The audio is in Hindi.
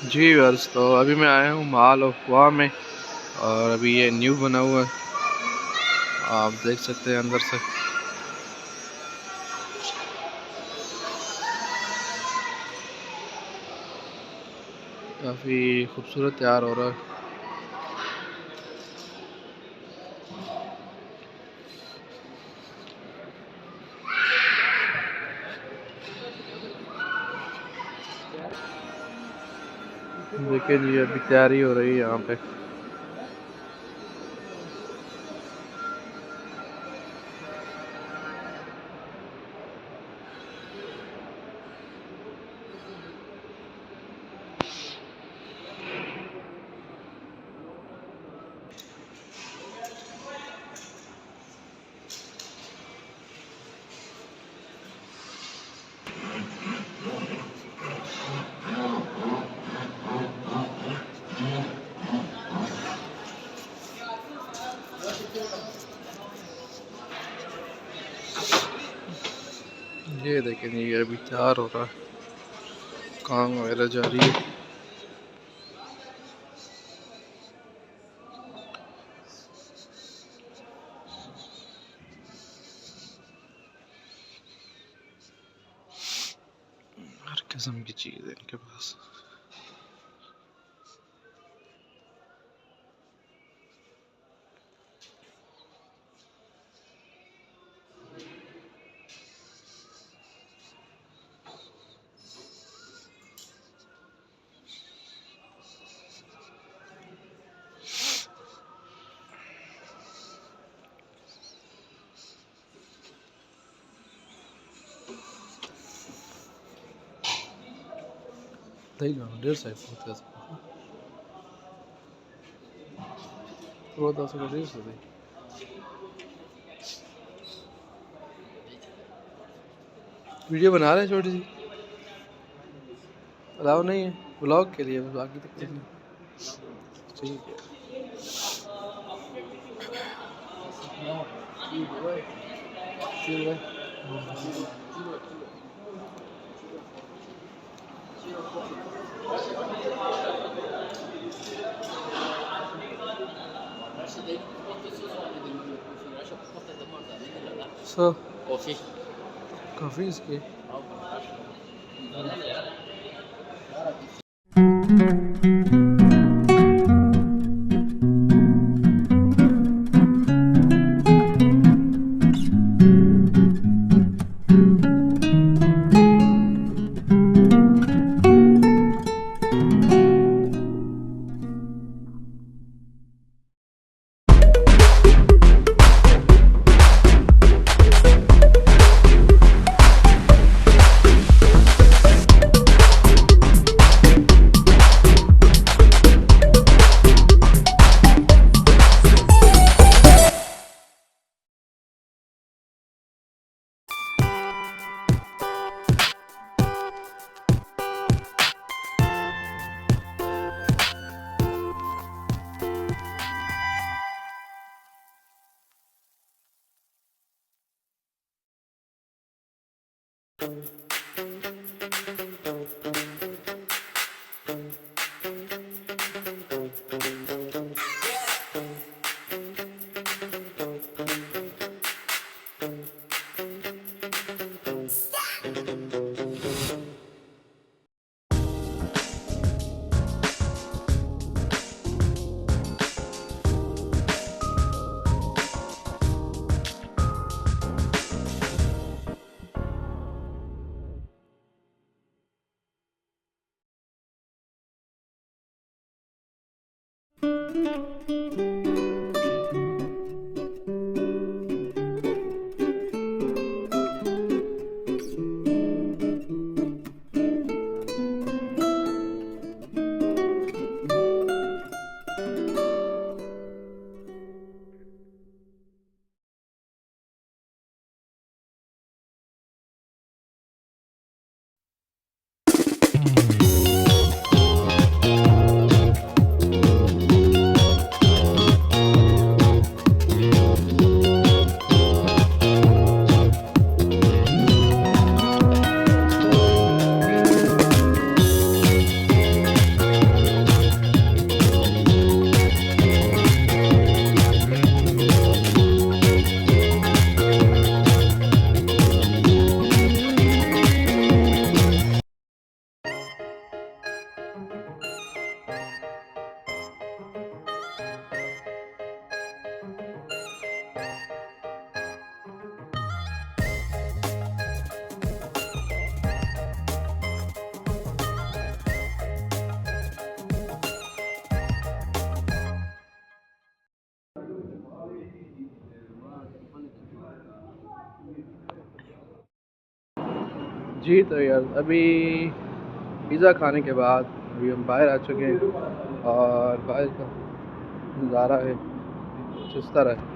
जी वर्ष तो अभी मैं आया हूँ मॉल ऑफ गोवा में और अभी ये न्यू बना हुआ है, आप देख सकते हैं अंदर से। काफ़ी खूबसूरत तैयार हो रहा है। देखिए जी अभी तैयारी हो रही है यहाँ पे। ये देखें जी अभी तैयार हो रहा है, काम वगैरह जारी है। हर किस्म की चीज़ है इनके पास। डेढ़ साइड वो 10 का 150 वीडियो बना रहे हैं छोटी सी, अलाउ नहीं है ब्लॉग के लिए, बाकी तो कुछ नहीं। ठीक है ठीक है। So, काफ़ी इसके जी तो यार अभी पिज़्ज़ा खाने के बाद अभी हम बाहर आ चुके हैं और बाहर का नज़ारा है कुछ इस तरह है।